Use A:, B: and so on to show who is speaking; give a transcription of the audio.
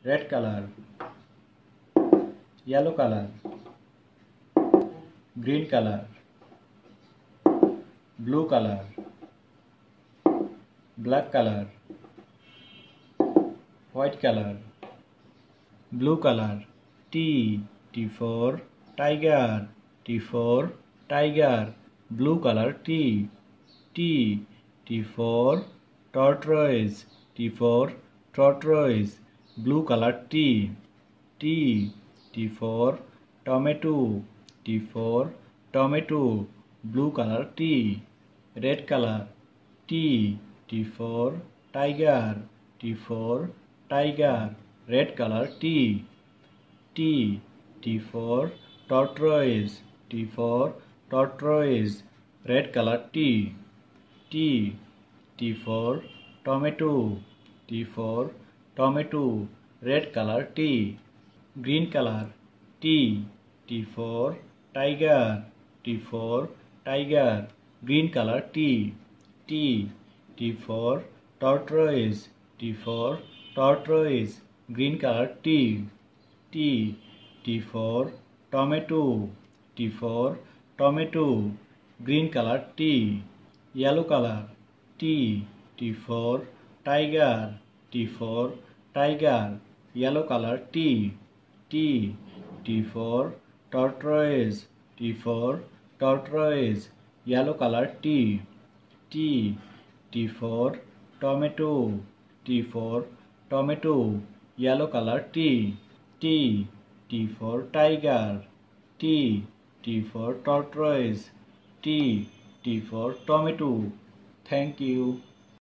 A: red color, yellow color, green color, blue color, black color, white color, blue color. T for tiger, T for tiger, blue color. T for tortoise, T for tortoise, blue color. T for tomato, T for tomato, blue color. T red color. T for tiger, T for tiger, red color. T for tortoise, T for tortoise, red color. T for tomato, T for tomato, red color. T green color. T for tiger, T for tiger, green color. T for tortoise, T for tortoise, green color. T for tomato, T for tomato, green color. T yellow color. T for tiger, T for tiger, yellow color. T for tortoise, T for tortoise, yellow color. T for tomato, T for tomato, yellow color. T for tiger, T for tortoise, T for tomato. Thank you.